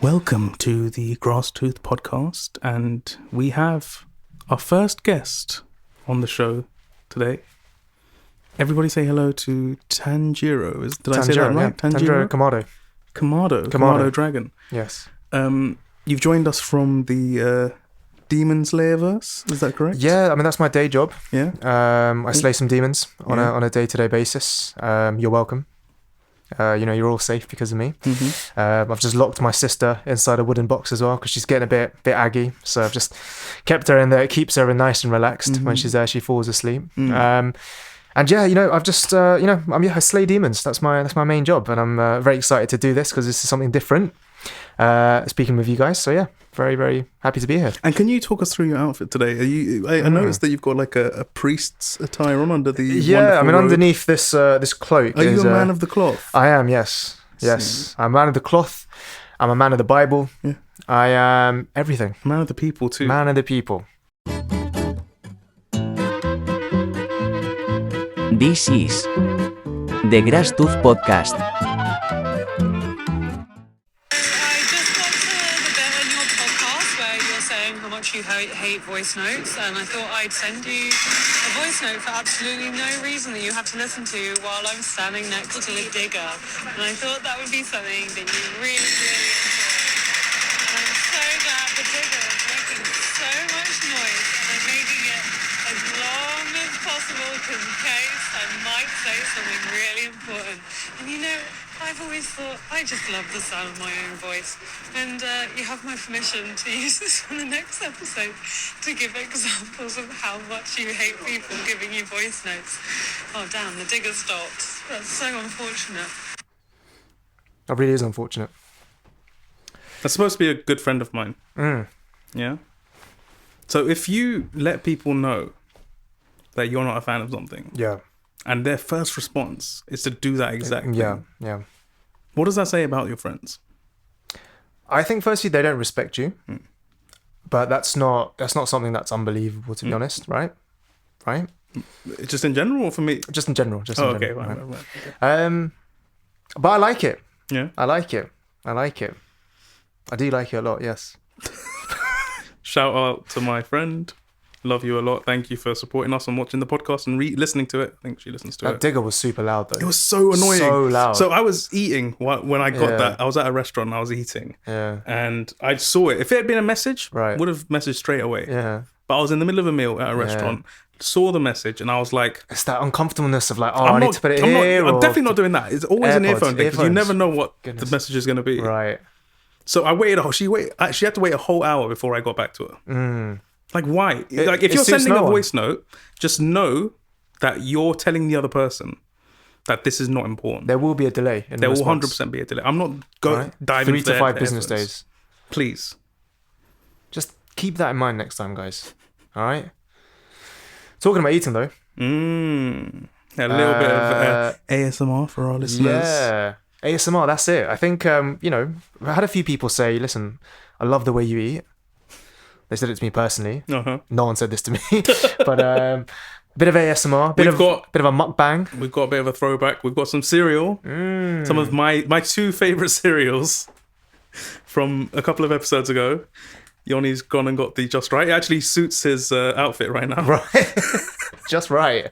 Welcome to the GrassTooth podcast, and we have our first guest on the show today. Everybody say hello to Tanjiro. Did I say that right? Yeah. Tanjiro Kamado Dragon. Yes. You've joined us from the Demon Slayerverse, is that correct? Yeah, I mean, that's my day job. Yeah. I slay some demons on a day-to-day basis. You're welcome. You're all safe because of me. Mm-hmm. I've just locked my sister inside a wooden box as well because she's getting a bit aggy. So I've just kept her in there. It keeps her nice and relaxed when she's there. She falls asleep. And yeah, I've just, I slay demons. That's my main job, and I'm very excited to do this because this is something different. Speaking with you guys, so yeah, very, very happy to be here. And can you talk us through your outfit today? I noticed that you've got like a priest's attire on under the robe. Underneath this cloak. Are you a man of the cloth? I am, yes. I'm a man of the cloth. I'm a man of the Bible. Yeah. I am everything. Man of the people too. Man of the people. This is the GrassTooth podcast. You hate voice notes, and I thought I'd send you a voice note for absolutely no reason that you have to listen to while I'm standing next to a digger, and I thought that would be something that you really, really enjoy. And I'm so glad the digger is making so much noise, and I'm making it as long as possible because in case I might say something really important. And I've always thought I just love the sound of my own voice, and you have my permission to use this on the next episode to give examples of how much you hate people giving you voice notes. Oh damn, the digger stopped. That's so unfortunate. That really is unfortunate. That's supposed to be a good friend of mine. Yeah. So if you let people know that you're not a fan of something, and their first response is to do that exact thing. Yeah. What does that say about your friends? I think firstly they don't respect you, but that's not something that's unbelievable, to be honest, right? Right? Just in general, or for me? Just in general. Okay. Okay. But I like it. Yeah. I like it. I do like it a lot. Yes. Shout out to my friend. Love you a lot. Thank you for supporting us and watching the podcast and listening to it. I think she listens to it. That digger was super loud though. It was so annoying. So loud. So I was eating when I got that. I was at a restaurant and I was eating. Yeah. And I saw it. If it had been a message, would have messaged straight away. Yeah. But I was in the middle of a meal at a restaurant, saw the message, and I was like... It's that uncomfortableness of like, I need to put it here. I'm definitely not doing that. It's always an earphone thing because you never know what Goodness. the message is going to be. Right. So I waited. She had to wait a whole hour before I got back to her. Like, why? If you're sending a voice note, just know that you're telling the other person that this is not important. There will be a delay. There will 100% be a delay. I'm not diving 3 to 5 business days. Please. Just keep that in mind next time, guys. All right? Talking about eating, though. A little bit of ASMR for our listeners. Yeah. ASMR, that's it. I think, I had a few people say, listen, I love the way you eat. They said it to me personally. No one said this to me. But bit of ASMR, bit of a mukbang. We've got a bit of a throwback. We've got some cereal. Some of my 2 favourite cereals from a couple of episodes ago. Yoni's gone and got the Just Right. It actually suits his outfit right now. Right. Just right.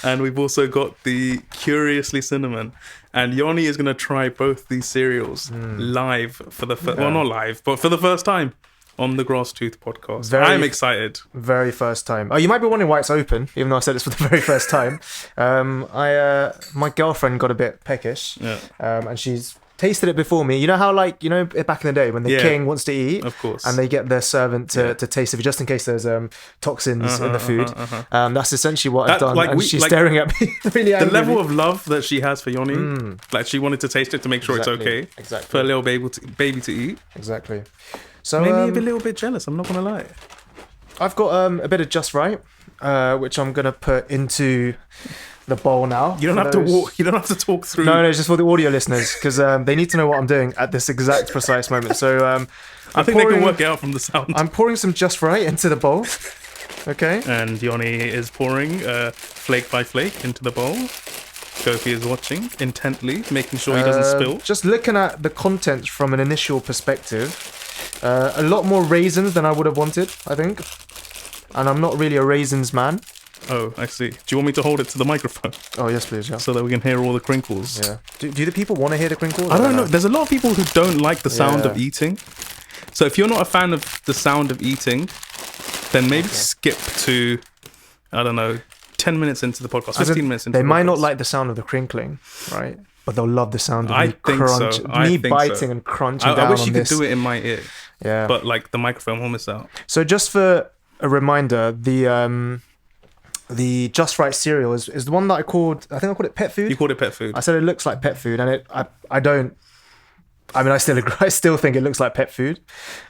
And we've also got the Curiously Cinnamon. And Yoni is going to try both these cereals live for the first... Well, not live, but for the first time. On the GrassTooth podcast. I'm excited. Very first time. Oh, you might be wondering why it's open, even though I said it's for the very first time. My girlfriend got a bit peckish, and she's tasted it before me. You know how, back in the day when the king wants to eat, of course, and they get their servant to taste it just in case there's toxins in the food. That's essentially what I've done. And she's staring at me really angry. The level of love that she has for Yoni, she wanted to taste it to make sure it's okay for a little baby to eat. Exactly. So maybe a little bit jealous. I'm not gonna lie. I've got a bit of Just Right, which I'm gonna put into the bowl now. You don't have to walk. You don't have to talk through. No, it's just for the audio listeners because they need to know what I'm doing at this exact precise moment. So I think they can work it out from the sound. I'm pouring some Just Right into the bowl. Okay. And Yoni is pouring flake by flake into the bowl. Gopi is watching intently, making sure he doesn't spill. Just looking at the contents from an initial perspective, a lot more raisins than I would have wanted, I think. And I'm not really a raisins man. Oh, I see. Do you want me to hold it to the microphone? Oh, yes, please, yeah. So that we can hear all the crinkles. Yeah. Do the people want to hear the crinkles? I don't know. There's a lot of people who don't like the sound of eating. So if you're not a fan of the sound of eating, then maybe skip to, I don't know, 10 minutes into the podcast, 15 minutes into the podcast. They might not like the sound of the crinkling, right? But they'll love the sound of me biting and crunching down on this. I wish you could do it in my ear. Yeah. But like the microphone will miss out. So just for a reminder, the Just Right cereal is the one that I called it pet food. You called it pet food. I said it looks like pet food, and I still agree. I still think it looks like pet food.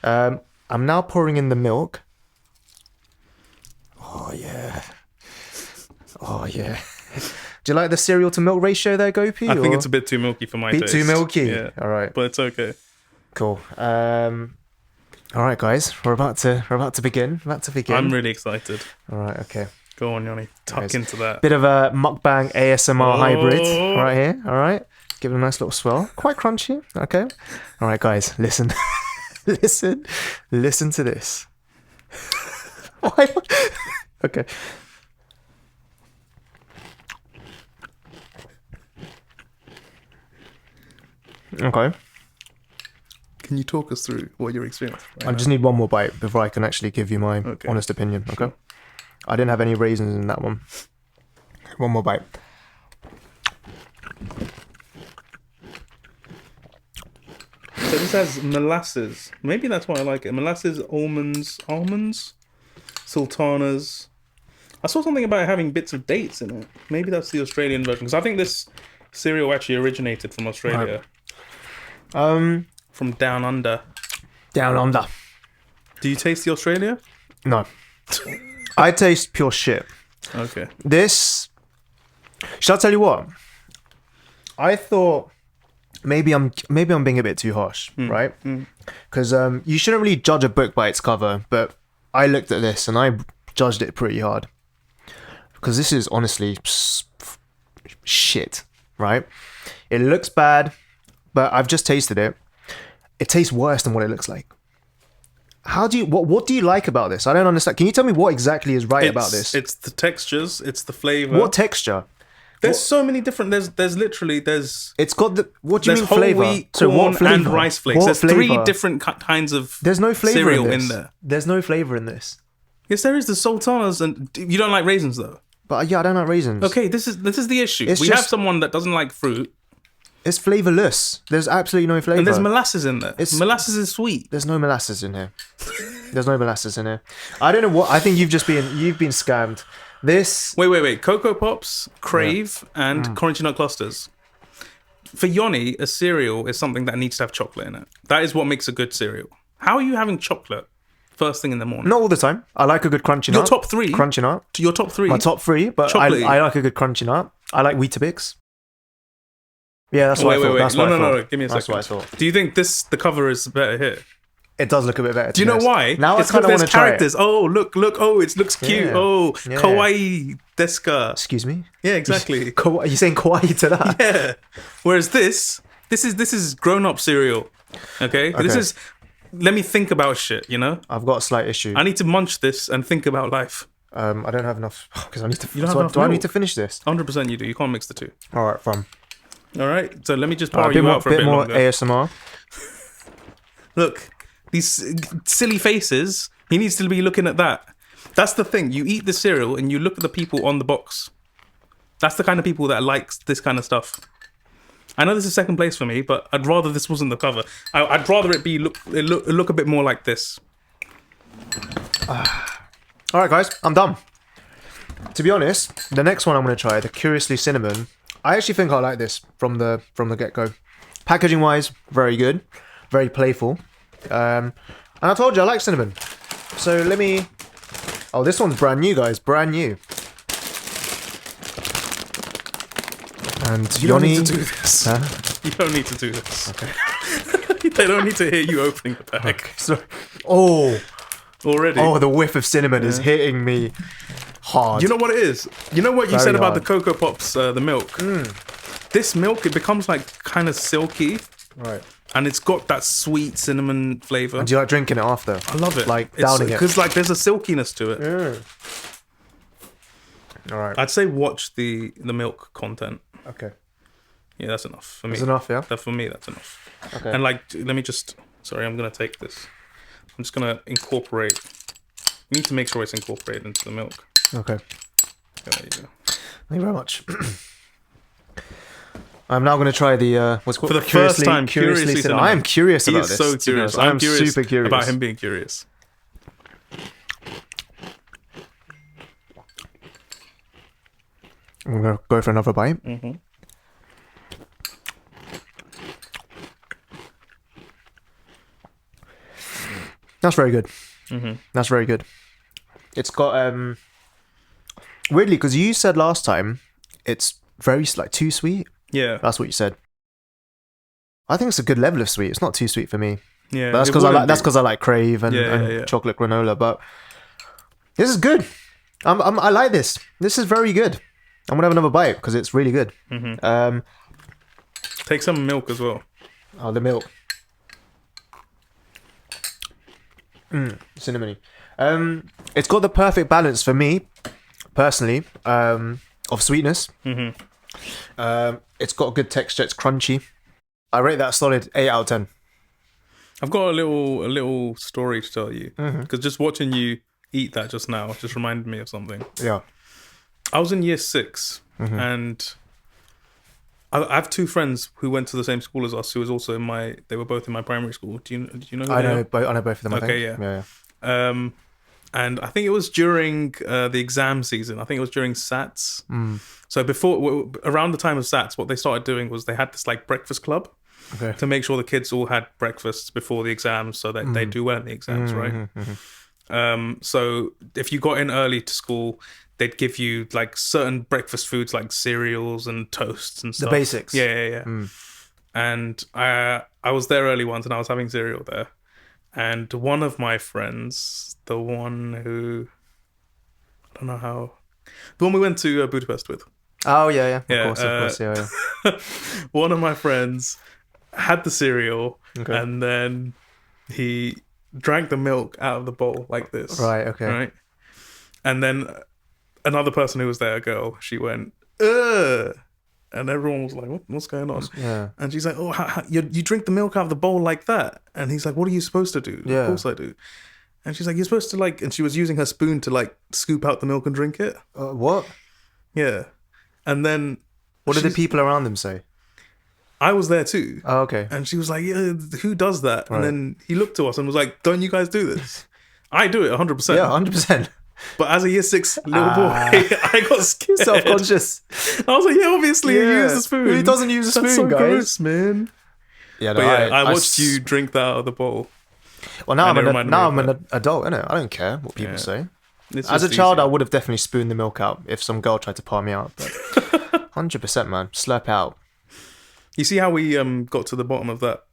I'm now pouring in the milk. Oh yeah. Do you like the cereal to milk ratio there, Gopi? I think it's a bit too milky for my taste. Too milky? Yeah. All right. But it's okay. Cool. All right, guys. We're about to begin. I'm really excited. All right, okay. Go on, Yanni. Tuck into that. Bit of a mukbang ASMR hybrid right here. All right. Give it a nice little swell. Quite crunchy. Okay. All right, guys. Listen. Listen to this. Why? Okay. Okay. Can you talk us through what your experience? I just need one more bite before I can actually give you my honest opinion. Okay. I didn't have any raisins in that one. One more bite. So this has molasses. Maybe that's why I like it. Molasses, almonds, sultanas. I saw something about having bits of dates in it. Maybe that's the Australian version. Because I think this cereal actually originated from Australia. From down under. Down under. Do you taste the Australia? No. I taste pure shit. Okay. This... Shall I tell you what? I thought maybe I'm being a bit too harsh, right? Because you shouldn't really judge a book by its cover, but I looked at this and I judged it pretty hard. Because this is honestly shit, right? It looks bad, but I've just tasted it. It tastes worse than what it looks like. What do you like about this? I don't understand. Can you tell me what exactly is about this? It's the textures, it's the flavor. What texture? There's so many different. There's literally. It's got the. What do you mean whole flavor? Wheat, corn, and rice flakes. There's flavor? 3 different kinds of. There's no flavor cereal in there. There's no flavor in this. Yes, there is the sultanas, and you don't like raisins though. But yeah, I don't like raisins. Okay, this is the issue. We have someone that doesn't like fruit. It's flavorless. There's absolutely no flavor. And there's molasses in there. Molasses is sweet. There's no molasses in here. There's no molasses in here. I don't know what. I think you've been scammed. This. Wait. Cocoa Pops, Crave, and Crunchy Nut Clusters. For Yoni, a cereal is something that needs to have chocolate in it. That is what makes a good cereal. How are you having chocolate first thing in the morning? Not all the time. I like a good crunchy nut. Your top 3? Crunchy nut. Your top 3? My top 3, but I like a good crunchy nut. I like Weetabix. Yeah, that's what I thought. No. Give me a second. That's what I thought. Do you think the cover is better here? It does look a bit better. Do you know why? Now it's I kind of want to try it. Oh, look. Oh, it looks cute. Oh, kawaii deska. Excuse me? Yeah, exactly. Are you saying kawaii to that? Yeah. Whereas this is grown-up cereal. Okay? This is, let me think about shit, you know? I've got a slight issue. I need to munch this and think about life. I don't have enough, because I need to... You don't have enough milk. I need to finish this? 100% you do. You can't mix the two. All right, fine. All right, so let me just power you out for a bit more longer. ASMR. Look, these silly faces, he needs to be looking at that. That's the thing. You eat the cereal and you look at the people on the box. That's the kind of people that likes this kind of stuff. I know this is second place for me, but I'd rather this wasn't the cover. I'd rather it look a bit more like this. All right, guys, I'm done. To be honest, the next one I'm going to try, the Curiously Cinnamon, I actually think I like this from the get-go. Packaging wise, very good, very playful, and I told you I like cinnamon. So let me. Oh, this one's brand new, guys, brand new. And you don't need to do this. You don't need to do this. Okay. They don't need to hear you opening the bag. Okay. So, already. Oh, the whiff of cinnamon is hitting me hard. You know what it is? You know what you said about the Cocoa Pops, the milk? this milk, it becomes like kind of silky. Right. And it's got that sweet cinnamon flavor. And do you like drinking it after? I love it. Like downing it. Because like there's a silkiness to it. Yeah. All right. I'd say watch the milk content. Okay. Yeah, that's enough for me. That's enough, yeah? For me, that's enough. Okay. And like, let me just... Sorry, I'm going to take this. I'm just going to incorporate... You need to make sure it's incorporated into the milk. Okay. There you go. Thank you very much. I'm now going to try the what's called for the first time. Curiously cinnamon. I am curious about this. He is so curious. I'm curious super curious about him being curious. I'm going to go for another bite. Mm-hmm. That's very good. Mm-hmm. That's very good. It's got weirdly, because you said last time it's very like too sweet. Yeah, that's what you said. I think it's a good level of sweet. It's not too sweet for me. Yeah, but that's because I like. That's because I like Crave and chocolate granola. But this is good. I like this. This is very good. I'm gonna have another bite because it's really good. Mm-hmm. Take some milk as well. Oh, the milk. Cinnamony. It's got the perfect balance for me, personally, of sweetness. Mm-hmm. It's got a good texture. It's crunchy. I rate that a solid 8 out of 10. I've got a little story to tell you because just watching you eat that just now just reminded me of something. Yeah. I was in year 6 and I have 2 friends who went to the same school as us who was also they were both in my primary school. Do you know who I they know are? I know both of them. Okay, I think. Yeah. And I think it was during the exam season. I think it was during SATs. So around the time of SATs, what they started doing was they had this like breakfast club to make sure the kids all had breakfast before the exams so that they do well in the exams, right? So if you got in early to school, they'd give you like certain breakfast foods like cereals and toasts and stuff. The basics. Yeah. And I was there early once and I was having cereal there. And one of my friends, the one who... I don't know how... The one we went to Budapest with. Oh, yeah. Of course, yeah. One of my friends had the cereal and then he drank the milk out of the bowl like this. Right, okay. Right? And then another person who was there, a girl, she went, ugh! And everyone was like, what's going on? Yeah. And she's like, oh, you drink the milk out of the bowl like that? And he's like, what are you supposed to do? Yeah. Of course I do. And she's like, you're supposed to like... And she was using her spoon to like scoop out the milk and drink it. What? Yeah. And then... What did the people around them say? I was there too. Oh, okay. And she was like, yeah, who does that? Right. And then he looked to us and was like, don't you guys do this? I do it 100%. Yeah, 100%. But as a year 6 little boy, I got scared. Self-conscious. I was like, yeah, obviously you use the spoon. Who doesn't use a spoon, That's so guys? Gross, man. Yeah, no, but yeah, I watched you drink that out of the bowl. Well, now I'm an adult, innit? I don't care what people say. As a child, I would have definitely spooned the milk out if some girl tried to palm me out. But 100%, man. Slurp out. You see how we got to the bottom of that?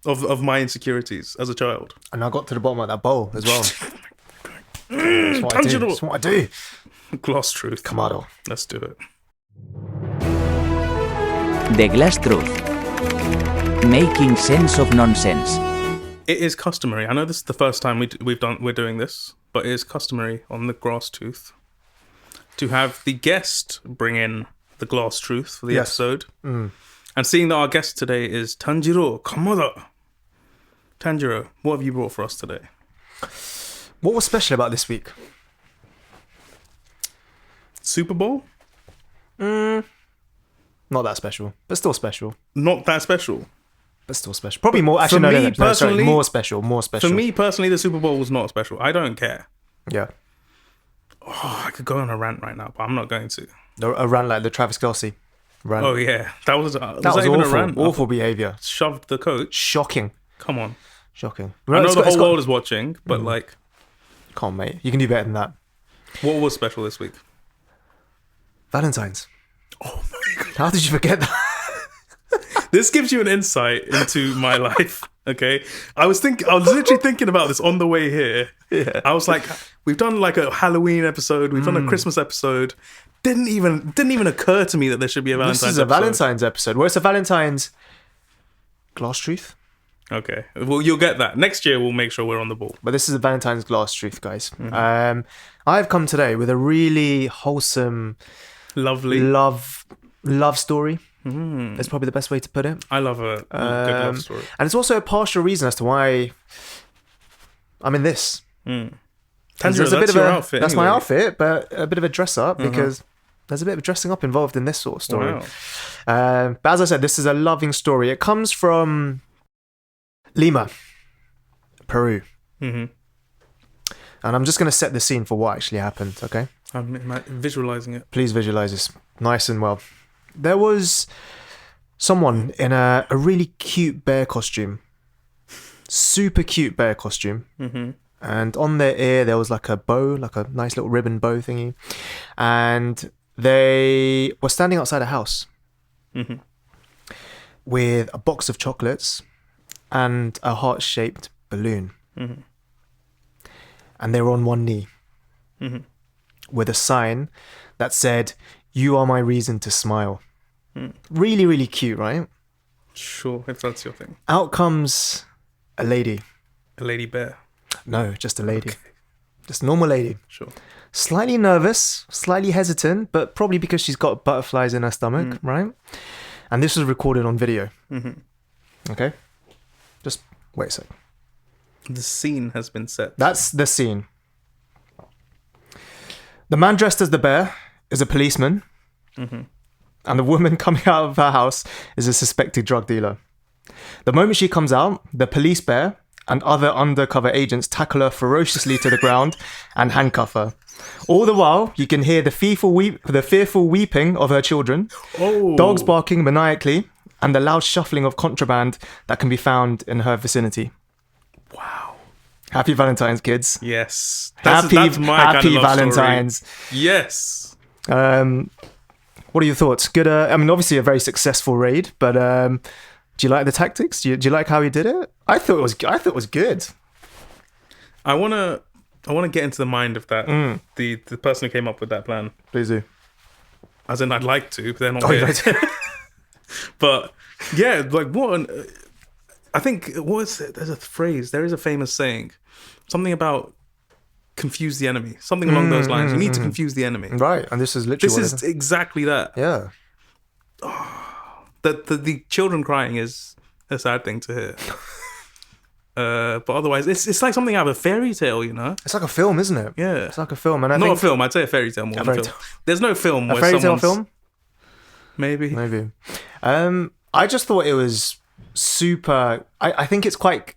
Of my insecurities as a child. And I got to the bottom of that bowl as well. That's what I do. That's what I do. GlassTruth. Come on. Let's do it. The GlassTruth. Making sense of nonsense. It is customary. I know this is the first time we're doing this, but it is customary on the GrassTooth to have the guest bring in the GlassTruth for the episode. And seeing that our guest today is Tanjiro Kamada. Tanjiro, what have you brought for us today? What was special about this week? Super Bowl? Not that special, but still special. Not that special? But still special. Probably more. Actually, no, sorry, more special. For me personally, the Super Bowl was not special. I don't care. Yeah. Oh, I could go on a rant right now, but I'm not going to. A rant like the Travis Kelce rant. Oh yeah, that was awful. Even a rant? Awful behaviour. Shoved the coach. Shocking. Come on. Shocking. I know the whole world is watching, but like... Come on, mate. You can do better than that. What was special this week? Valentine's. Oh my God. How did you forget that? This gives you an insight into my life, okay? I was literally thinking about this on the way here. Yeah. I was like, we've done like a Halloween episode, we've done a Christmas episode. didn't even occur to me that there should be a Valentine's episode. This is a Valentine's episode. Well, it's a Valentine's GlassTruth. Okay. Well, you'll get that. Next year, we'll make sure we're on the ball. But this is a Valentine's GlassTruth, guys. Mm-hmm. I've come today with a really wholesome, lovely love story. Mm. That's probably the best way to put it. I love a good love story. And it's also a partial reason as to why I'm in this. Mm. Tanjiro, that's your outfit. That's my outfit, but a bit of a dress up because there's a bit of dressing up involved in this sort of story. Wow. But as I said, this is a loving story. It comes from Lima, Peru. Mm-hmm. And I'm just going to set the scene for what actually happened, okay? I'm visualizing it. Please visualize this nice and well. There was someone in a really cute bear costume. Super cute bear costume. Mm-hmm. And on their ear, there was like a bow, like a nice little ribbon bow thingy. And they were standing outside a house with a box of chocolates and a heart-shaped balloon. Mm-hmm. And they were on one knee with a sign that said, "You are my reason to smile." Mm. Really, really cute, right? Sure, if that's your thing. Out comes a lady. A lady bear? No, just a lady. Okay. Just a normal lady. Sure. Slightly nervous, slightly hesitant, but probably because she's got butterflies in her stomach, right? And this was recorded on video. Mm-hmm. Okay? Just wait a sec. The scene has been set. That's the scene. The man dressed as the bear is a policeman. Mm-hmm. And the woman coming out of her house is a suspected drug dealer. The moment she comes out, the police bear and other undercover agents tackle her ferociously to the ground and handcuff her. All the while, you can hear the fearful weeping of her children, dogs barking maniacally, and the loud shuffling of contraband that can be found in her vicinity. Wow. Happy Valentine's, kids. Yes. That's my kind of love Valentine's. Story. Yes. What are your thoughts? Good. I mean, obviously a very successful raid, but do you like the tactics? Do you like how he did it? I thought it was good. I wanna get into the mind of that the person who came up with that plan. Please do. As in, I'd like to, but they're not here. But yeah, like what? I think there's a phrase. There is a famous saying, something about confuse the enemy, something along those lines. You need to confuse the enemy, right? And this is literally exactly that. Yeah. The children crying is a sad thing to hear. But otherwise, it's like something out of a fairy tale, you know? It's like a film, isn't it? Yeah. It's like a film. And Not a film, I'd say a fairy tale more than a film. There's no film where fairy tale film? Maybe. I just thought it was super... I think it's quite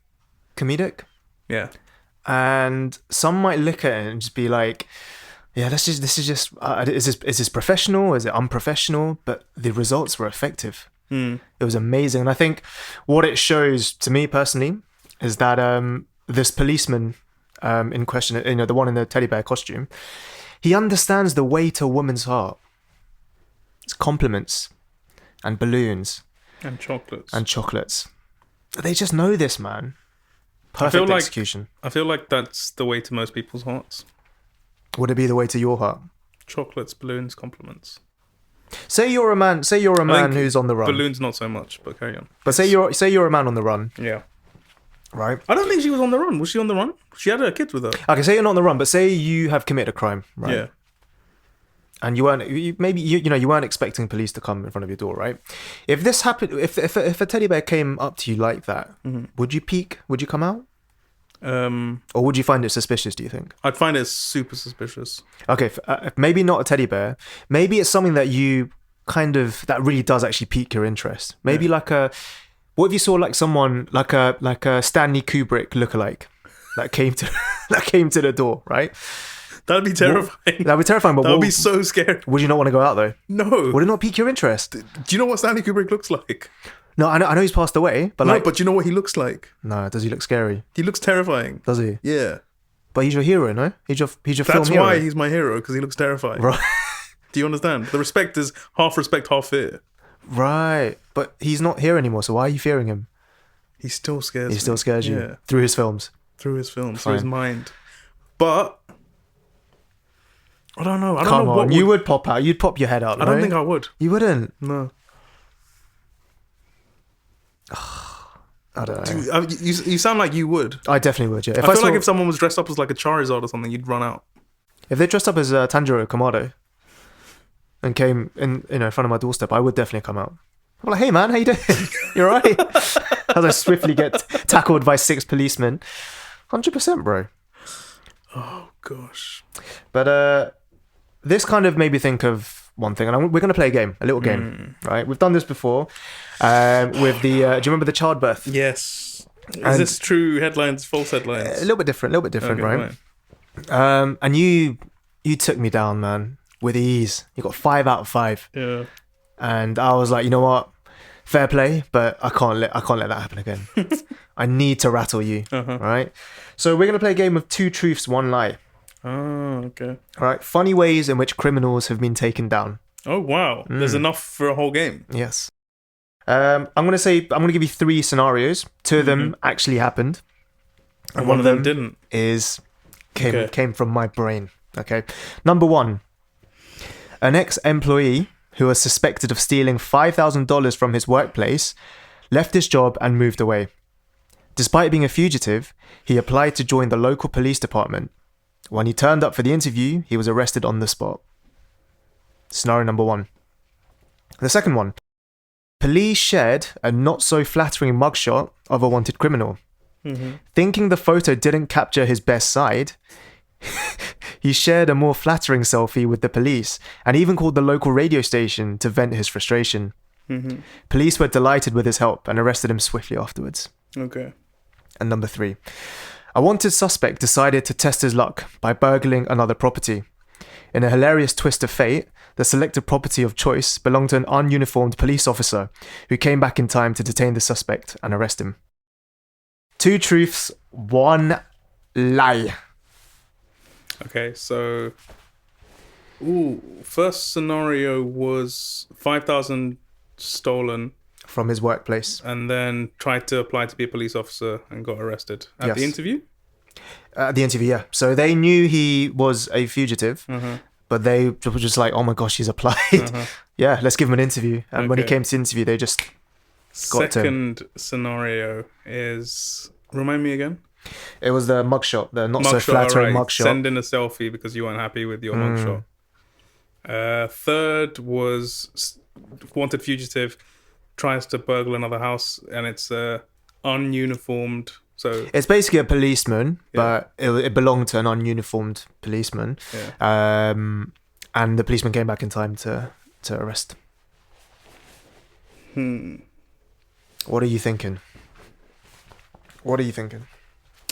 comedic. Yeah. And some might look at it and just be like... Yeah, is this professional? Is it unprofessional? But the results were effective. It was amazing. And I think what it shows to me personally is that this policeman in question, you know, the one in the teddy bear costume, he understands the way to a woman's heart. It's compliments and balloons. And chocolates. They just know this, man. Perfect execution. I feel like that's the way to most people's hearts. Would it be the way to your heart? Chocolates, balloons, compliments. Say you're a man who's on the run. Balloons not so much, but carry on. But say you're a man on the run. Yeah. Right? I don't think she was on the run. Was she on the run? She had her kids with her. Okay, say you're not on the run, but say you have committed a crime, right? Yeah. And you weren't expecting police to come in front of your door, right? If this happened, if a teddy bear came up to you like that, would you peek? Would you come out? Or would you find it suspicious, do you think? I'd find it super suspicious. Okay, maybe not a teddy bear. Maybe it's something that you that really does actually pique your interest. Maybe what if you saw like someone like a Stanley Kubrick lookalike that came to the door, right? That'd be terrifying. That'd be terrifying, but that would be so scary. Would you not want to go out though? No. Would it not pique your interest? Do you know what Stanley Kubrick looks like? No, I know he's passed away, but but you know what he looks like? No, does he look scary? He looks terrifying. Does he? Yeah. But he's your hero, no? He's your film hero. That's why he's my hero, because he looks terrifying. Right. Do you understand? The respect is half respect, half fear. Right. But he's not here anymore, so why are you fearing him? He still scares me. He still scares you? Yeah. Through his films? Through his films, through his mind. But I don't know. I don't Come know on, what you would pop out. You'd pop your head out. I don't think I would. You wouldn't. No. I don't know. Dude, you sound like you would. I definitely would. Yeah. I feel like if someone was dressed up as like a Charizard or something, you'd run out. If they dressed up as Tanjiro Kamado and came in front of my doorstep, I would definitely come out. I'm like, hey man, how you doing? You alright? As I swiftly get tackled by 6 policemen. 100%, bro. Oh gosh. But this kind of made me think of one thing, and we're going to play a little game, right? We've done this before with the. Do you remember the childbirth? Yes. Is this true headlines, false headlines? A little bit different, okay, right? Fine. And you took me down, man, with ease. You got 5 out of 5. Yeah. And I was like, you know what? Fair play, but I can't let that happen again. I need to rattle you, right? So we're gonna play a game of 2 truths, 1 lie. Oh, okay. All right, funny ways in which criminals have been taken down. Oh wow, there's enough for a whole game. Yes. I'm gonna give you 3 scenarios. 2 of them actually happened, and one of them didn't. Came from my brain. Okay. Number 1, an ex-employee who was suspected of stealing $5,000 from his workplace left his job and moved away. Despite being a fugitive, he applied to join the local police department. When he turned up for the interview, he was arrested on the spot. Scenario number 1. The second one. Police shared a not-so-flattering mugshot of a wanted criminal. Thinking the photo didn't capture his best side, he shared a more flattering selfie with the police and even called the local radio station to vent his frustration. Police were delighted with his help and arrested him swiftly afterwards. Okay. And number 3. A wanted suspect decided to test his luck by burgling another property. In a hilarious twist of fate, the selected property of choice belonged to an ununiformed police officer who came back in time to detain the suspect and arrest him. 2 truths, 1 lie. Okay, so first scenario was 5,000 stolen from his workplace, and then tried to apply to be a police officer and got arrested at the interview. At the interview, yeah. So they knew he was a fugitive, but they were just like, "Oh my gosh, he's applied. Yeah, let's give him an interview." And when he came to the interview, they just got to him. Second scenario is, remind me again. It was the mugshot, the not so flattering mugshot. Send in a selfie because you weren't happy with your mugshot. Third was wanted fugitive tries to burgle another house, and it's ununiformed. So it's basically a policeman, but it belonged to an ununiformed policeman. Yeah. And the policeman came back in time to arrest. What are you thinking?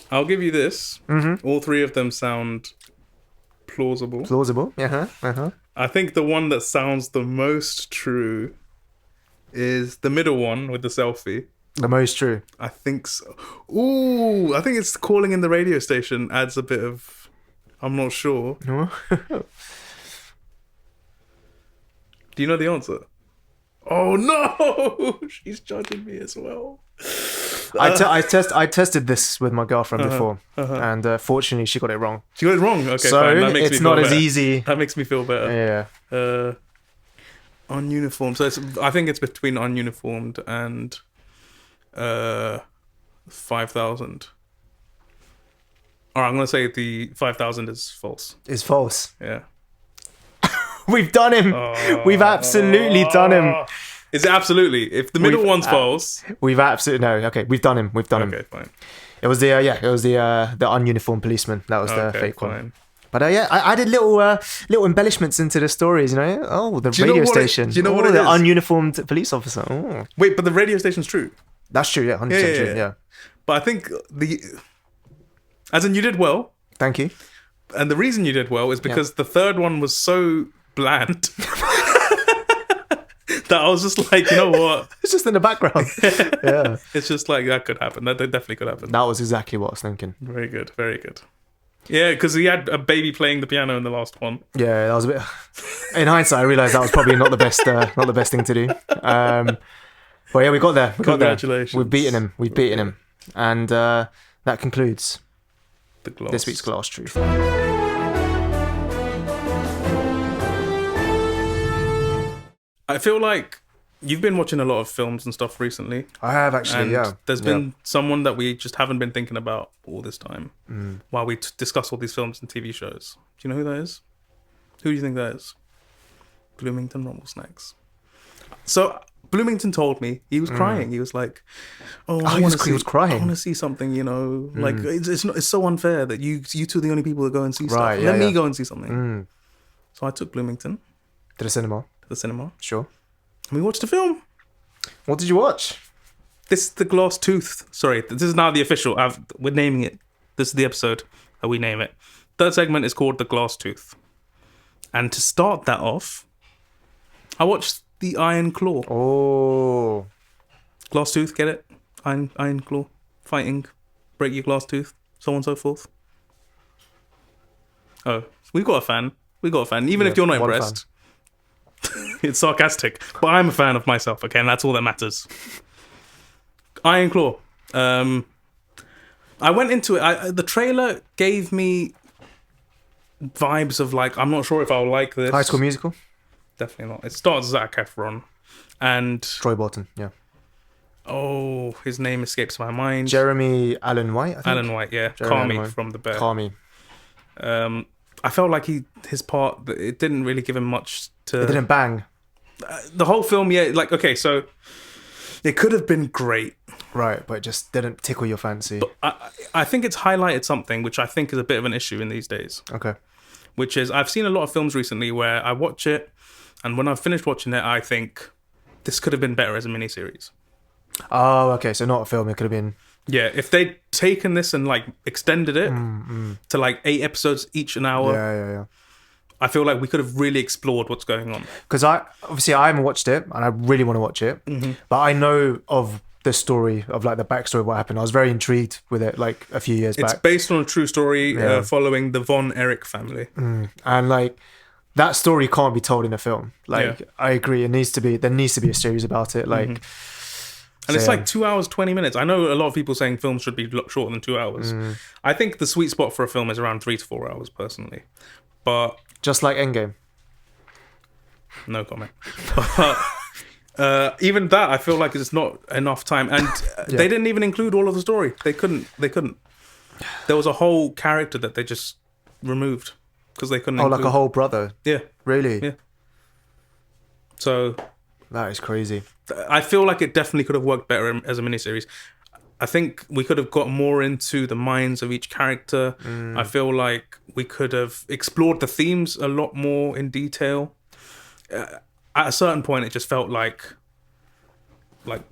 I'll give you this. All 3 of them sound plausible. I think the one that sounds the most true is the middle one with the selfie. The most true. I think so. Ooh, I think it's calling in the radio station adds a bit of... I'm not sure. Do you know the answer? Oh no! She's judging me as well. I tested this with my girlfriend before, and fortunately she got it wrong. She got it wrong? Okay, so fine. That makes it's me feel not better. as easy. That makes me feel better. Yeah. Ununiformed. So I think it's between ununiformed and 5,000. Alright, I'm going to say the 5,000 is false. It's false. Yeah. We've done him. We've absolutely done him. Is it absolutely? If the middle one's false, we've absolutely We've done him. Okay, fine. It was the ununiformed policeman. That was the fake fine. one. But I added little embellishments into the stories. You know, the radio station. Do you know what it the is? Ununiformed police officer. Oh. Wait, but the radio station's true. That's true. Yeah, 100% true. Yeah. But I think as in you did well. Thank you. And the reason you did well is because the third one was so bland that I was just like, you know what? It's just in the background. Yeah. It's just like, that could happen. That definitely could happen. That was exactly what I was thinking. Very good. Very good. Yeah, because he had a baby playing the piano in the last one. Yeah, that was a bit... In hindsight, I realised that was probably not the best thing to do. But yeah, we got there. Congratulations. We've beaten him. And that concludes this week's Glass Truth. I feel like you've been watching a lot of films and stuff recently. I have actually, and there's been someone that we just haven't been thinking about all this time while we discuss all these films and TV shows. Do you know who that is? Who do you think that is? Bloomington Rumblesnacks. So Bloomington told me he was crying. He was like, "Oh, he was crying. I want to see something. You know, like it's so unfair that you two are the only people that go and see stuff. Right, Let me go and see something." So I took Bloomington to the cinema. Sure. And we watched a film. What did you watch? This is the GlassTooth. Sorry, this is now the official. We're naming it. This is the episode that we name it. Third segment is called the GlassTooth. And to start that off, I watched the Iron Claw. Oh. GlassTooth, get it? Iron Claw. Fighting. Break your glass tooth. So on and so forth. Oh, we've got a fan. Even if you're not impressed. It's sarcastic. But I'm a fan of myself, okay? And that's all that matters. Iron Claw. I went into it. The trailer gave me vibes of like, I'm not sure if I'll like this. High School Musical? Definitely not. It stars Zac Efron and Troy Bolton, yeah. Oh, his name escapes my mind. Jeremy Allen White, I think. Allen White, yeah. Carmy from The Bear. Carmy. I felt like his part, it didn't really give him much to... It didn't bang. The whole film, yeah, like, okay, so it could have been great. Right, but it just didn't tickle your fancy. But I think it's highlighted something which I think is a bit of an issue in these days. Okay. Which is, I've seen a lot of films recently where I watch it, and when I've finished watching it, I think this could have been better as a miniseries. Oh, okay, so not a film, it could have been... Yeah, if they'd taken this and like extended it to like 8 episodes each an hour, yeah. I feel like we could have really explored what's going on. Because I haven't watched it, and I really want to watch it, but I know of the story of like the backstory of what happened. I was very intrigued with it like a few years back. It's based on a true story following the Von Erich family, and like that story can't be told in a film. Like I agree, there needs to be a series about it. Like. And it's like 2 hours, 20 minutes. I know a lot of people saying films should be shorter than 2 hours. I think the sweet spot for a film is around 3 to 4 hours, personally. But... Just like Endgame. No comment. But even that, I feel like it's not enough time. And they didn't even include all of the story. They couldn't. There was a whole character that they just removed. Because they couldn't include. Like a whole brother? Yeah. Really? Yeah. So... That is crazy. I feel like it definitely could have worked better as a miniseries. I think we could have got more into the minds of each character. I feel like we could have explored the themes a lot more in detail. At a certain point, it just felt like like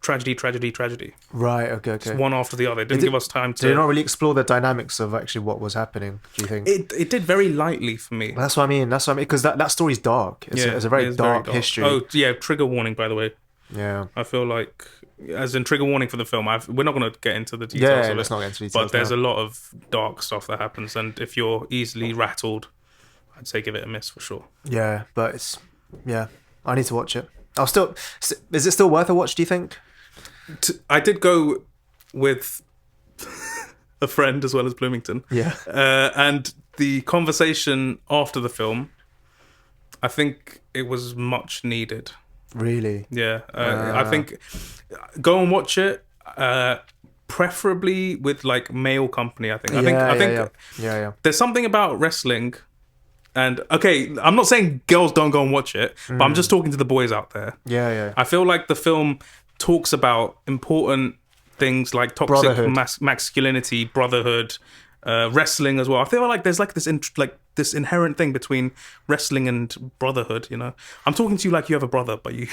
tragedy. Right, okay. Just one after the other. It didn't give us time to... Did it not really explore the dynamics of actually what was happening, do you think? It did very lightly for me. That's what I mean, because that story's dark. It's a very dark history. Oh, yeah, trigger warning, by the way. Yeah. I feel like, as in trigger warning for the film, we're not going to get into the details of it. Let's not get into details. But there's a lot of dark stuff that happens, and if you're easily rattled, I'd say give it a miss for sure. Yeah, but I need to watch it. Is it still worth a watch, do you think? I did go with a friend as well as Bloomington. Yeah. And the conversation after the film, I think it was much needed. Really? Yeah. I think go and watch it, preferably with like male company, I think. I think there's something about wrestling. And okay, I'm not saying girls don't go and watch it, but I'm just talking to the boys out there. Yeah. I feel like the film talks about important things like toxic masculinity, brotherhood, wrestling as well. I feel like there's like this inherent thing between wrestling and brotherhood. You know, I'm talking to you like you have a brother, but you.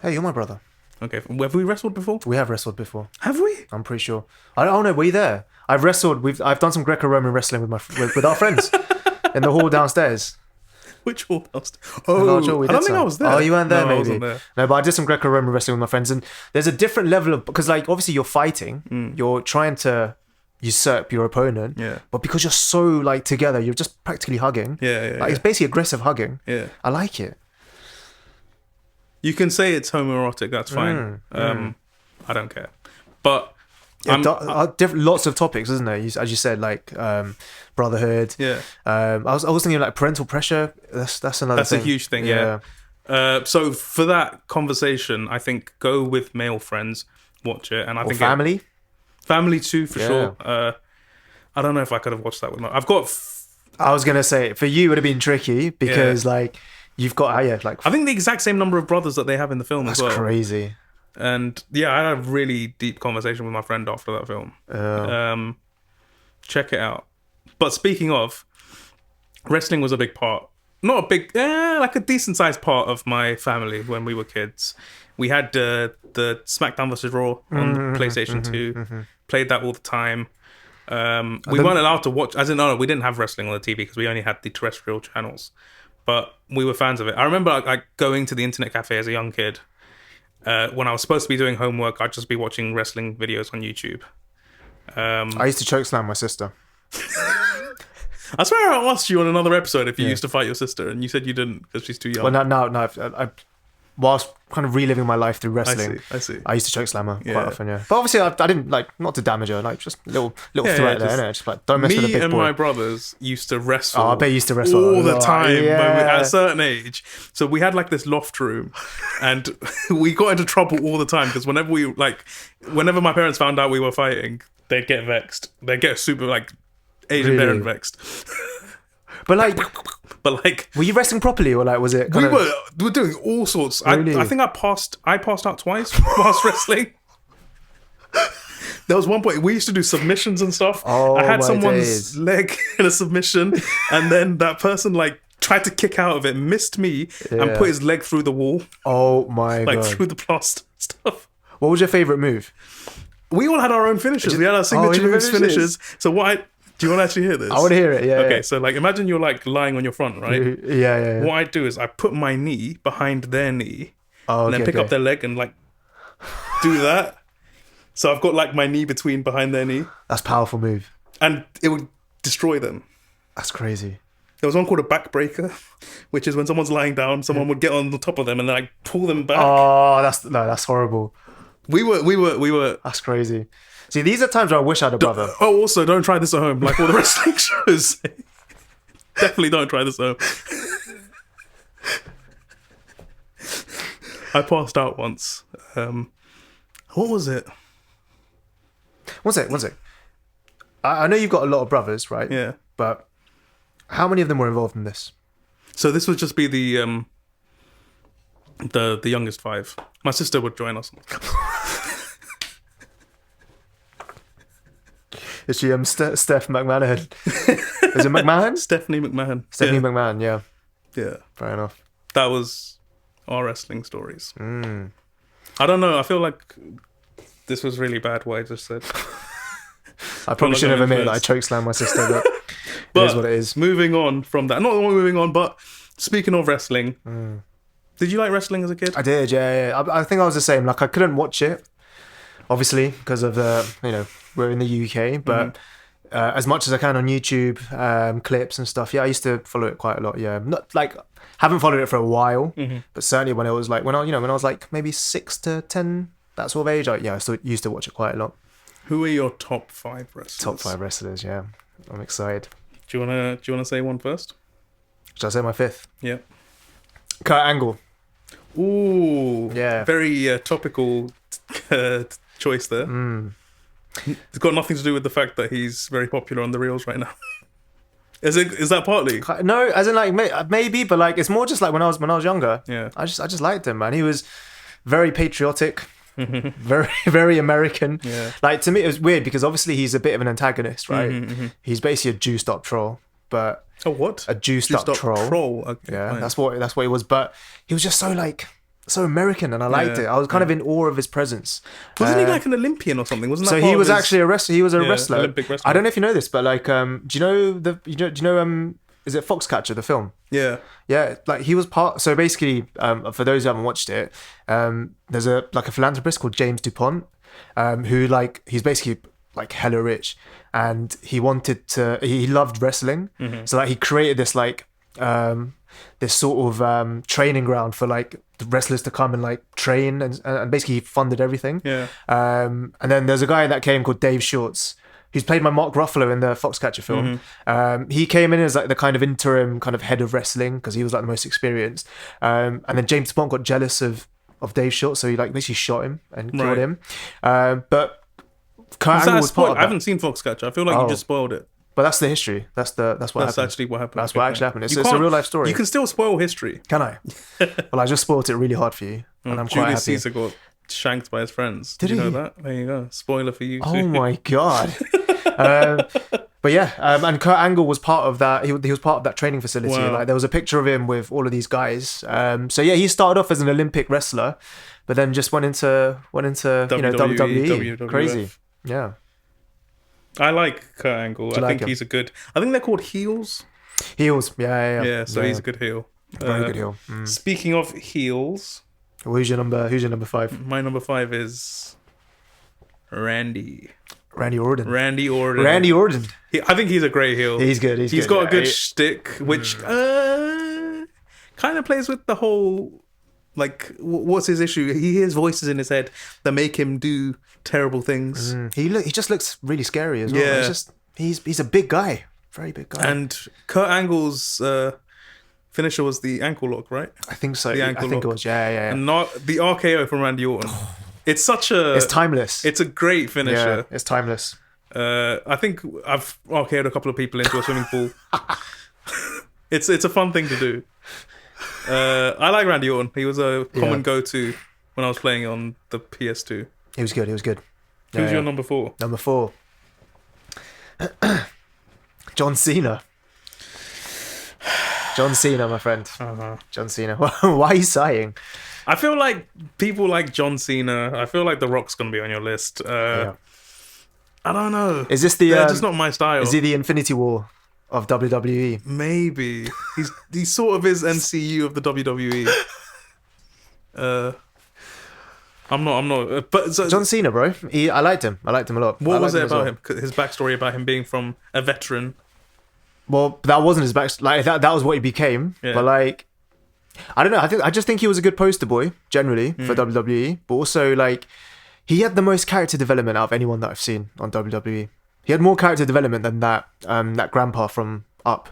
Hey, you're my brother. Okay, have we wrestled before? We have wrestled before. Have we? I'm pretty sure. I don't know. Were you there? I've wrestled. I've done some Greco-Roman wrestling with our friends in the hall downstairs. Which hall downstairs? Oh, I don't think I was there. Oh, you weren't there, no, maybe. I wasn't there. No, but I did some Greco-Roman wrestling with my friends, and there's a different level of, because like obviously you're fighting, you're trying to usurp your opponent, but because you're so like together, you're just practically hugging. It's basically aggressive hugging. Yeah, I like it. You can say it's homoerotic. That's fine. I don't care. But lots of topics, isn't there? As you said, like brotherhood. Yeah. I was thinking like parental pressure. That's another. That's thing. a huge thing. Yeah. So for that conversation, I think go with male friends, watch it, and I think family. Family too, for sure. I don't know if I could have watched that with my. I was gonna say for you it would have been tricky because like you've got I think the exact same number of brothers that they have in the film as well. That's crazy. And I had a really deep conversation with my friend after that film. Check it out. But speaking of, wrestling was a big part. Not a big, like a decent sized part of my family when we were kids. We had the SmackDown vs. Raw on PlayStation 2. Played that all the time. We weren't allowed to watch, we didn't have wrestling on the TV because we only had the terrestrial channels. But we were fans of it. I remember like going to the internet cafe as a young kid. When I was supposed to be doing homework, I'd just be watching wrestling videos on YouTube. I used to chokeslam my sister. I swear I asked you on another episode if you used to fight your sister, and you said you didn't because she's too young. Well, no. I whilst kind of reliving my life through wrestling, I see. I used to chokeslam her quite often, yeah. But obviously, I didn't like not to damage her, like just little threat there, innit? Just like don't mess with the big boy. Me and my brothers used to wrestle. Oh, I bet you used to wrestle all the time when we, at a certain age. So we had like this loft room, and we got into trouble all the time because whenever my parents found out we were fighting, they'd get vexed. They'd get super like Asian parent vexed. But like, were you wrestling properly, or like was it? We were doing all sorts. Really? I think I passed out twice whilst wrestling. There was one point we used to do submissions and stuff. Oh, I had someone's leg in a submission, and then that person like tried to kick out of it, missed me, and put his leg through the wall. Oh my god! Like through the plaster stuff. What was your favorite move? We all had our own finishes. We had our signature moves, finishes. So do you want to actually hear this? I want to hear it, yeah. Okay, so like imagine you're like lying on your front, right? Yeah. What I do is I put my knee behind their knee and then pick up their leg and like do that. So I've got like my knee behind their knee. That's a powerful move. And it would destroy them. That's crazy. There was one called a backbreaker, which is when someone's lying down, someone would get on the top of them and then like pull them back. Oh, that's horrible. We were. That's crazy. See, these are times where I wish I had a brother. Also, don't try this at home, like all the wrestling shows. Definitely don't try this at home. I passed out once. What was it? One sec. I know you've got a lot of brothers, right? Yeah. But how many of them were involved in this? So this would just be the youngest 5. My sister would join us. Is she Steph McMahon? Is it McMahon? Stephanie McMahon. Stephanie McMahon, yeah. Yeah. Fair enough. That was our wrestling stories. I don't know. I feel like this was really bad what I just said. I probably shouldn't have admitted that I chokeslammed my sister, but it is what it is. Moving on from that. Not moving on, but speaking of wrestling, did you like wrestling as a kid? I did, yeah. I think I was the same. Like I couldn't watch it, obviously, because of we're in the UK, but as much as I can on YouTube, clips and stuff. Yeah, I used to follow it quite a lot. Yeah, not like haven't followed it for a while, but certainly when it was like when I was like maybe 6 to 10, that sort of age. I still used to watch it quite a lot. Who are your top 5 wrestlers? Top 5 wrestlers, yeah. I'm excited. Do you wanna say one first? Should I say my 5th? Yeah. Kurt Angle. Ooh, yeah. Very topical choice there. It's got nothing to do with the fact that he's very popular on the reels right now. Is that partly? No, as in like maybe, but like it's more just like when I was younger. Yeah. I just liked him, man. He was very patriotic, very very American. Yeah. Like to me, it was weird because obviously he's a bit of an antagonist, right? He's basically a juiced up troll, but what? A juiced up troll. Okay, yeah, fine. that's what he was. But he was just so American, and I liked it. I was kind of in awe of his presence. Wasn't he like an Olympian or something? Wasn't that? So he was actually a wrestler. He was a wrestler. Olympic wrestler. I don't know if you know this, but like, do you know is it Foxcatcher, the film? Yeah. Yeah, like he was part. So basically, for those who haven't watched it, there's a philanthropist called James DuPont, who like he's basically like hella rich, and he loved wrestling, so like he created this like this sort of training ground for like wrestlers to come and like train, and basically he funded everything. Yeah. And then there's a guy that came called Dave Shorts, who's played by Mark Ruffalo in the Foxcatcher film. He came in as like the kind of interim kind of head of wrestling because he was like the most experienced. And then James Bond got jealous of Dave Shorts, so he like basically shot him and killed him. But Kurt Angle was part of that. I haven't seen Foxcatcher. I feel like you just spoiled it. But that's the history. That's what happened. That's actually what happened. That's what actually happened. It's a real life story. You can still spoil history. Can I? Well, I just spoiled it really hard for you, and I'm quite happy. Julius Caesar got shanked by his friends. Did you know that? There you go. Spoiler for you too. Oh my god. But yeah, and Kurt Angle was part of that. He was part of that training facility. Wow. Like there was a picture of him with all of these guys. So yeah, he started off as an Olympic wrestler, but then just went into WWE. WWF. Crazy. Yeah. I like Kurt Angle. I think him? he's a good. I think they're called heels. Heels. Yeah. Yeah, so he's a good heel. Very good heel. Speaking of heels, who's your number 5? My number 5 is Randy Orton. Randy Orton. I think he's a great heel. He's good. He's got a good shtick, which kind of plays with the whole. Like, what's his issue? He hears voices in his head that make him do terrible things. He just looks really scary as well. Yeah. He's a big guy, very big guy. And Kurt Angle's finisher was the ankle lock, right? I think so. The ankle it was. Yeah. And not the RKO from Randy Orton. It's timeless. It's a great finisher. Yeah, it's timeless. I think I've RKO'd a couple of people into a swimming pool. It's a fun thing to do. I like Randy Orton. He was a common go-to when I was playing on the PS2. He was good. Who's your number 4? Number 4. John Cena. John Cena, my friend. John Cena. Why are you sighing? I feel like people like John Cena. I feel like The Rock's going to be on your list. I don't know. Is this the... They're just not my style. Is he the Infinity War of WWE? Maybe. He's sort of his MCU of the WWE. I'm not. But John Cena, bro. I liked him. I liked him a lot. What was it about him? His backstory about him being from a veteran. Well, that wasn't his backstory. Like that was what he became. Yeah. But like, I don't know. I just think he was a good poster boy generally for WWE. But also like, he had the most character development out of anyone that I've seen on WWE. He had more character development than that grandpa from Up.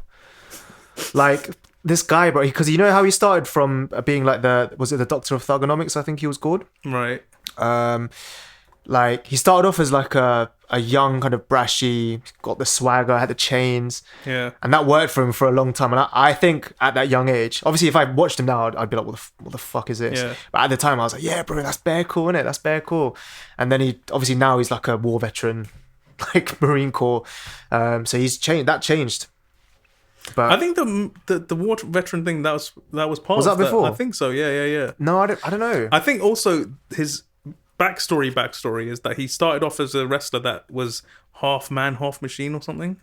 Like this guy, bro, because you know how he started from being like was it the Doctor of Thugonomics? I think he was called. Right. Like he started off as like a young kind of brashy, got the swagger, had the chains. Yeah. And that worked for him for a long time. And I think at that young age, obviously if I watched him now, I'd be like, what the fuck is this? Yeah. But at the time I was like, yeah, bro, that's bare cool, innit? That's bare cool. And then now he's like a war veteran, like Marine Corps. So he's changed. That changed. But I think the war veteran thing that was part was of that before? I think so. Yeah. No, I don't know. I think also his backstory is that he started off as a wrestler that was half man, half machine or something.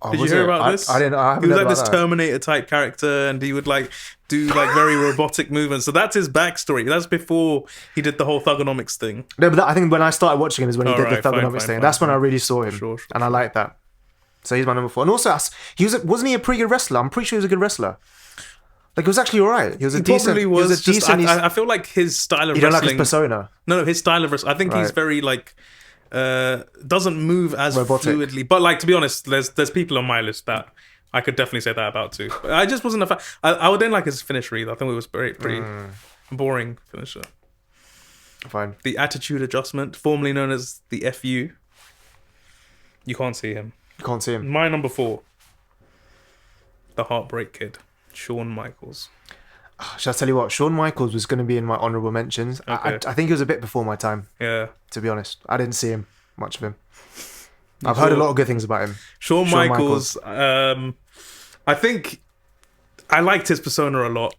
Oh, Did you hear about this? I didn't. He was like this Terminator type character, and he would like do like very robotic movements. So that's his backstory. That's before he did the whole Thugonomics thing. No, but I think when I started watching him is when he did the Thugonomics thing. That's when I really saw him, sure. And I liked that. So he's my number 4. And also, wasn't he a pretty good wrestler? I'm pretty sure he was a good wressler. Like, he was actually alright. He was a decent... Probably was. I feel like his style of wrestling... You don't like his persona? No, his style of wrestling. I think he's very, like... doesn't move as robotic. Fluidly. But, like, to be honest, there's people on my list that I could definitely say that about too. But I just wasn't a fan. I didn't like his finisher either. I think it was pretty boring finisher. Fine. The attitude adjustment, formerly known as the FU. You can't see him. You can't see him. My number 4. The Heartbreak Kid. Shawn Michaels. Shall I tell you what? Shawn Michaels was going to be in my honourable mentions. Okay. I think he was a bit before my time. Yeah. To be honest. I didn't see him. Much of him. I've heard a lot of good things about him. Shawn Michaels. I think I liked his persona a lot.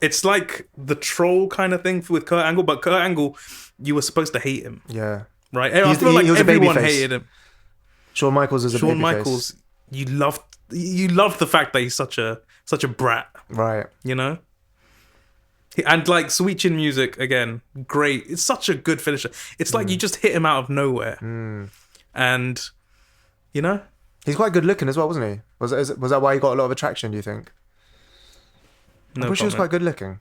It's like the troll kind of thing with Kurt Angle, but Kurt Angle, you were supposed to hate him. Yeah. Right? I feel like everyone hated him. Shawn Michaels is a Shawn Michaels, you loved the fact that he's such a brat. Right. You know? And like Sweet Chin Music, again, great. It's such a good finisher. It's like you just hit him out of nowhere. And, you know? He's quite good looking as well, wasn't he? Was that why he got a lot of attraction, do you think? No, I wish he was quite good looking.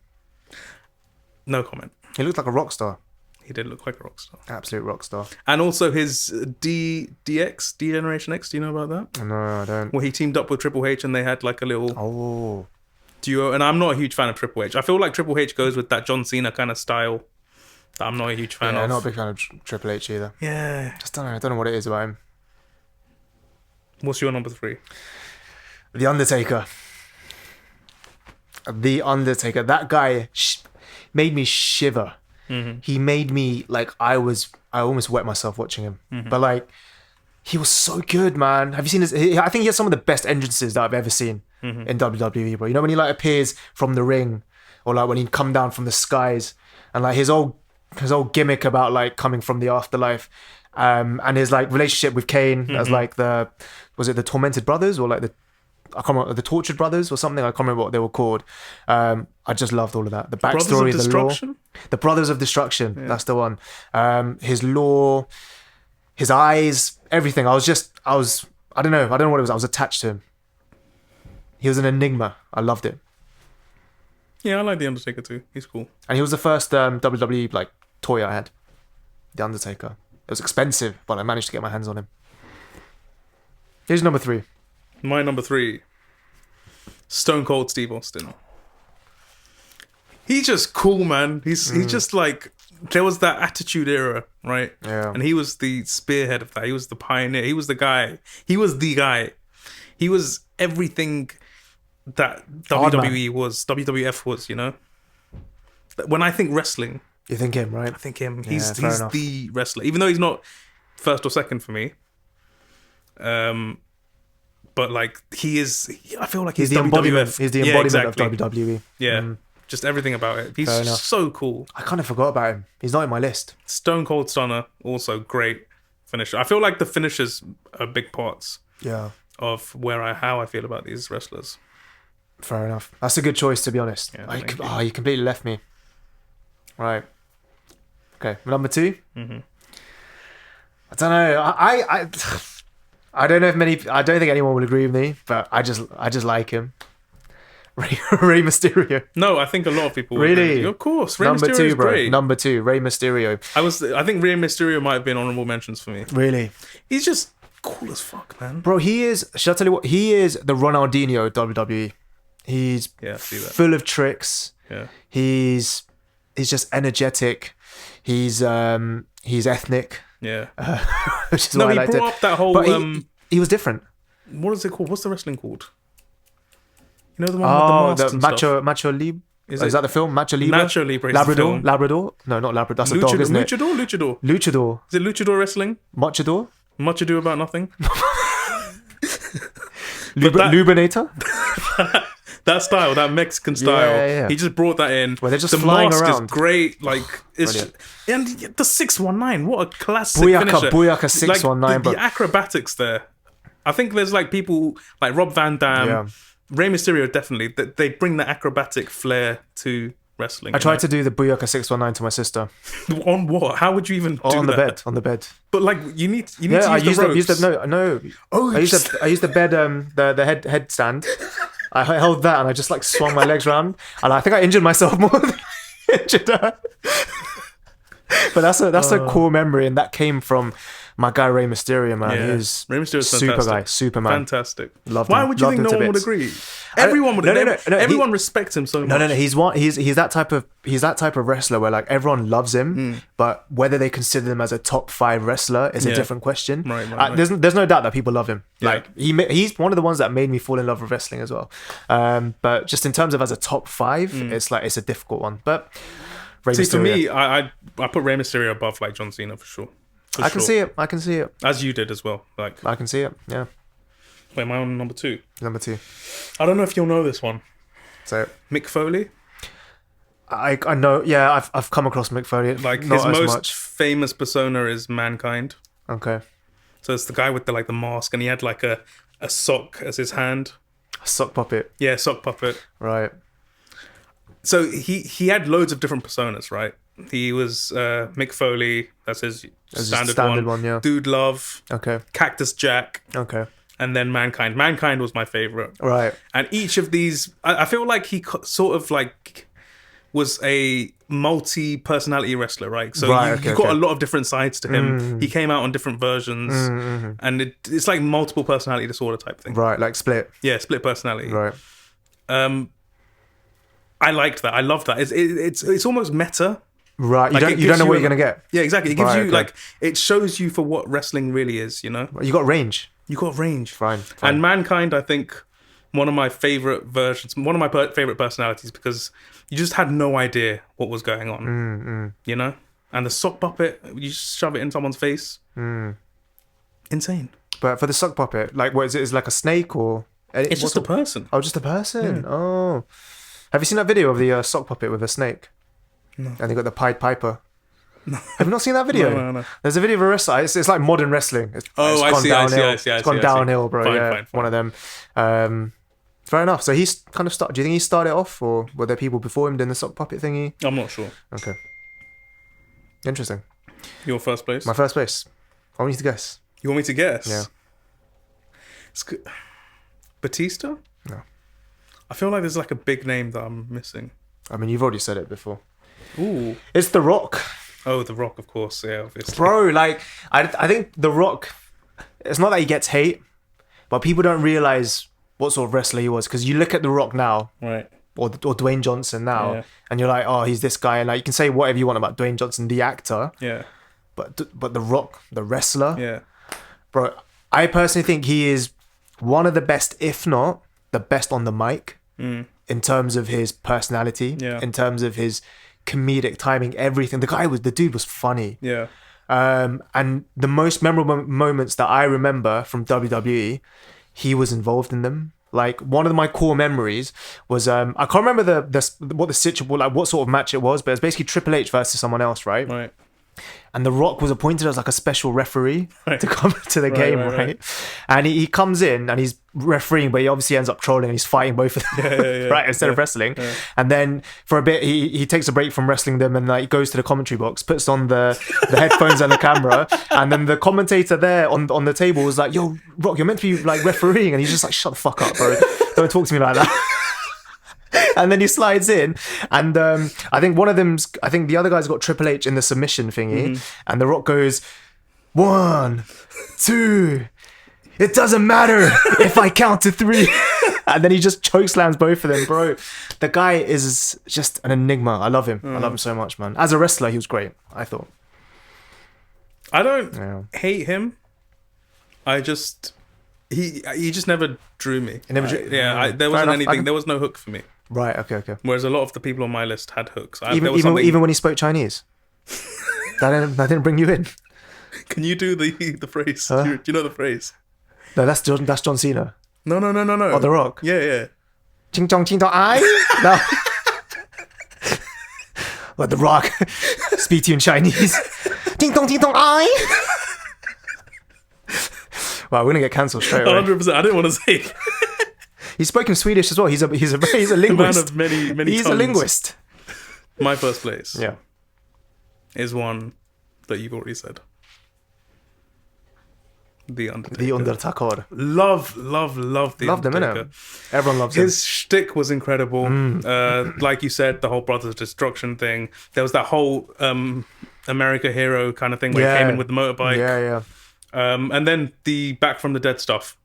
No comment. He looked like a rock star. He did look like a rock star. Absolute rock star. And also his DX, D-Generation X, do you know about that? No, I don't. Where he teamed up with Triple H and they had like a little duo. And I'm not a huge fan of Triple H. I feel like Triple H goes with that John Cena kind of style that I'm not a huge fan of. I'm not a big fan of Triple H either. Yeah. Just don't know. I don't know what it is about him. What's your number 3? The Undertaker. The Undertaker. That guy made me shiver. Mm-hmm. He made me like I almost wet myself watching him. Mm-hmm. But like he was so good, man. Have you seen his? I think he has some of the best entrances that I've ever seen in WWE, bro. You know when he like appears from the ring, or like when he come down from the skies, and like his old gimmick about like coming from the afterlife, and his like relationship with Kane as like the Tormented Brothers or like I can't remember, the Tortured Brothers or something. I can't remember what they were called. I just loved all of that. The backstory, the lore. The Brothers of Destruction. Yeah. That's the one. His lore, his eyes, everything. I don't know what it was. I was attached to him. He was an enigma. I loved it. Yeah, I like The Undertaker too. He's cool. And he was the first WWE like toy I had. The Undertaker. It was expensive, but I managed to get my hands on him. Here's number 3. My number 3, Stone Cold Steve Austin. He's just cool, man. He's just like, there was that Attitude Era, right? Yeah. And he was the spearhead of that. He was the pioneer. He was the guy. He was the guy. He was everything that WWE was, WWF was, you know? When I think wrestling... You think him, right? I think him. He's the wrestler. Even though he's not first or second for me. But like he is, I feel like he's the embodiment. He's the embodiment of WWE. Yeah, just everything about it. He's so cool. I kind of forgot about him. He's not in my list. Stone Cold Stunner, also great finisher. I feel like the finishers are big parts. Yeah. Of how I feel about these wrestlers. Fair enough. That's a good choice, to be honest. Yeah, you completely left me. Right. Okay, number 2. Mm-hmm. I don't know. I don't know if I don't think anyone will agree with me, but I just like him. Rey Mysterio. No, I think a lot of people really would. Of course, Rey Mysterio is great. Number 2, Rey Mysterio. I think Rey Mysterio might have been honorable mentions for me. Really? He's just cool as fuck, man. Bro, he is. Should I tell you what? He is the Ronaldinho of WWE. He's full of tricks. Yeah. He's just energetic. He's ethnic. Yeah. Which is why I liked it. He brought up that whole... But he was different. What is it called? What's the wrestling called? You know the one with the mask and Macho Libre? Is that the film? Macho Libre? Macho Libre is the film. Labrador? No, not Labrador. That's a dog, isn't it? Luchador. Is it Luchador wrestling? Machador? Much Ado About Nothing? Lubinator? That style, that Mexican style, yeah. He just brought that in. Where they're just flying mask around. Is great, like and the 619, what a classic finisher. Booyaka 619, like, the acrobatics there. I think there's like people like Rob Van Dam, Rey Mysterio definitely. They bring the acrobatic flair to wrestling. I tried to do the Booyaka 619 to my sister. On what? How would you even do that? On the bed. But like you need to use the ropes. I used the bed, the headstand. I held that and I just like swung my legs around, and I think I injured myself more than I injured her. But that's a cool memory, and that came from my guy Rey Mysterio, man. Yeah. He's Rey Mysterio's super fantastic. guy, Superman. Fantastic. Why would you think no one would agree? Everyone would. Everyone respects him so much. No. He's that type of wrestler where like everyone loves him, but whether they consider him as a top 5 wrestler is a different question. Right. There's no doubt that people love him. Yeah. Like he's one of the ones that made me fall in love with wrestling as well. But just in terms of as a top 5, it's a difficult one. But Rey Mysterio. For me, I put Rey Mysterio above like John Cena for sure. I can see it. As you did as well. Like I can see it. Yeah. Wait, am I on number 2? Number 2. I don't know if you'll know this one. So Mick Foley. I know. Yeah, I've come across Mick Foley. Like his most famous persona is Mankind. Okay. So it's the guy with the mask, and he had like a sock as his hand. A sock puppet. Yeah, sock puppet. Right. So he had loads of different personas, right? He was Mick Foley. That's his standard one. Yeah. Dude Love. Okay. Cactus Jack. Okay. And then Mankind. Mankind was my favorite. Right. And each of these, I feel like he sort of like was a multi-personality wrestler, right? So you got a lot of different sides to him. He came out on different versions, and it's like multiple personality disorder type thing. Right, like split. Yeah, split personality. Right. I liked that. I love that. It's almost meta. Right, Like, you don't know what you're gonna get. Yeah, exactly. It gives you like it shows you for what wrestling really is. You know, you got range. You got range. Fine. And Mankind, I think, one of my favorite versions, one of my favorite personalities, because you just had no idea what was going on. You know, and the sock puppet, you just shove it in someone's face. Insane. But for the sock puppet, like, what is it? Is it like a snake or? It's just a person. Oh, just a person. Yeah. Oh, have you seen that video of the sock puppet with a snake? No. And they got the Pied Piper. No. Have you not seen that video? No. There's a video of a wrestler. It's like modern wrestling. It's I see. It's gone downhill, bro. Fine. One of them. Fair enough. So he's kind of started. Do you think he started off, or were there people before him doing the sock puppet thingy? I'm not sure. Okay. Interesting. Your first place? My first place. I want you to guess. You want me to guess? Yeah. It's good. Batista? No. I feel like there's like a big name that I'm missing. I mean, you've already said it before. Ooh. It's The Rock. Oh, The Rock, of course. Yeah, obviously. Bro, like, I think The Rock, it's not that he gets hate, but people don't realize what sort of wrestler he was. Because you look at The Rock now, right, or Dwayne Johnson now, and you're like, oh, he's this guy. And like, you can say whatever you want about Dwayne Johnson, the actor. Yeah. But The Rock, the wrestler. Yeah. Bro, I personally think he is one of the best, if not the best on the mic, in terms of his personality, in terms of his comedic timing, everything. The dude was funny. Yeah. And the most memorable moments that I remember from WWE, he was involved in them. Like, one of my core memories was I can't remember what the situation, like what sort of match it was, but it's basically Triple H versus someone else, right? Right. And The Rock was appointed as like a special referee to come to the game, right? And he comes in and he's refereeing, but he obviously ends up trolling and he's fighting both of them, right? Instead of wrestling. Yeah. And then for a bit, he takes a break from wrestling them and like goes to the commentary box, puts on the headphones and the camera. And then the commentator there on the table was like, yo, Rock, you're meant to be like refereeing. And he's just like, shut the fuck up, bro. Don't talk to me like that. And then he slides in, and I think the other guy's got Triple H in the submission thingy, and The Rock goes, 1, 2, it doesn't matter if I count to 3. And then he just chokeslams both of them, bro. The guy is just an enigma. I love him. I love him so much, man. As a wrestler, he was great, I thought. I don't hate him. I just... He just never drew me. There wasn't anything. There was no hook for me. Right. Okay. Whereas a lot of the people on my list had hooks. Even when he spoke Chinese, that didn't bring you in. Can you do the phrase? Do you know the phrase? No, that's John Cena. No. Oh, The Rock. Yeah. Ching chong ching tong ai. No. Let The Rock speak to you in Chinese. Ching tong ai. Wow, we're gonna get cancelled straight away. 100%. I didn't want to say it. He's spoken Swedish as well. He's a linguist. A man of many He's tongues. A linguist. My first place. Yeah. Is one that you've already said. The Undertaker. The Undertaker. Love the Loved Undertaker. Him, innit? Everyone loves him. His shtick was incredible. Like you said, the whole Brothers Destruction thing. There was that whole America Hero kind of thing where he came in with the motorbike. Yeah. And then the Back from the Dead stuff.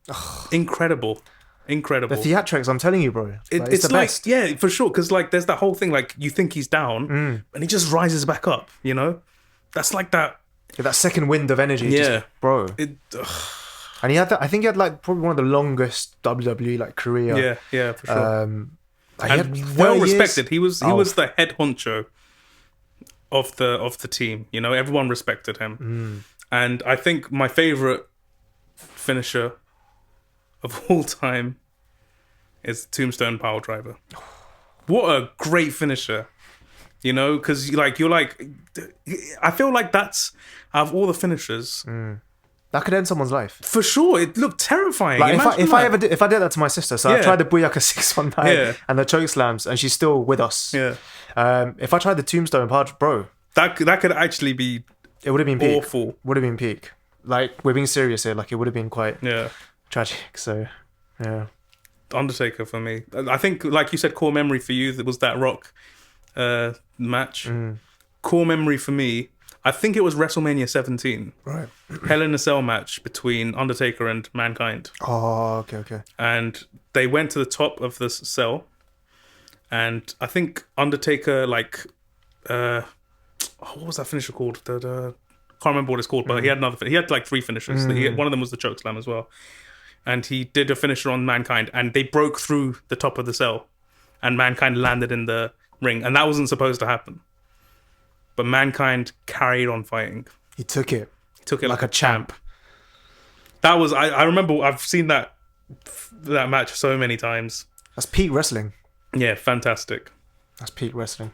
Incredible. The theatrics, I'm telling you, bro. It's the like, best. yeah, for sure. Because like, there's that whole thing, like, you think he's down, and he just rises back up, you know? That's like that. Yeah, that second wind of energy. Yeah. Bro. And he had that, I think he had like probably one of the longest WWE like career. Yeah, for sure. And well respected. He was the head honcho of the team, you know? Everyone respected him. And I think my favorite finisher of all time is Tombstone Power Driver. What a great finisher, you know? Because you're like, I feel like that's out of all the finishers, that could end someone's life for sure. It looked terrifying. Like if I did that to my sister, so I tried the Booyaka 619 and the choke slams, and she's still with us. Yeah. If I tried the Tombstone Power, bro, that could actually be. It would have been awful. Peak. Would have been peak. Like, we're being serious here. Like, it would have been quite tragic. So, yeah. Undertaker for me. I think, like you said, core memory for you was that Rock match. Core memory for me, I think it was WrestleMania 17. Right. Hell in a Cell match between Undertaker and Mankind. Oh, okay. And they went to the top of the cell. And I think Undertaker, like... what was that finisher called? Can't remember what it's called, but he had another. He had like 3 finishers. One of them was the chokeslam as well, and he did a finisher on Mankind, and they broke through the top of the cell, and Mankind landed in the ring, and that wasn't supposed to happen. But Mankind carried on fighting. He took it. He took it like a champ. That was. I remember. I've seen that match so many times. That's peak wrestling. Yeah, fantastic. That's peak wrestling.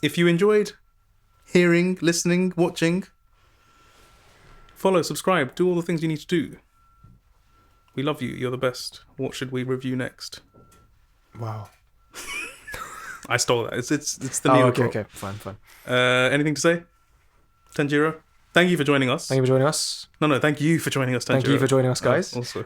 If you enjoyed hearing, listening, watching, follow, subscribe, do all the things you need to do. We love you. You're the best. What should we review next? Wow. I stole that. It's the new okay. Fine. Anything to say? Tanjiro? Thank you for joining us. Thank you for joining us. No, thank you for joining us, Tanjiro. Thank you for joining us, guys. Also.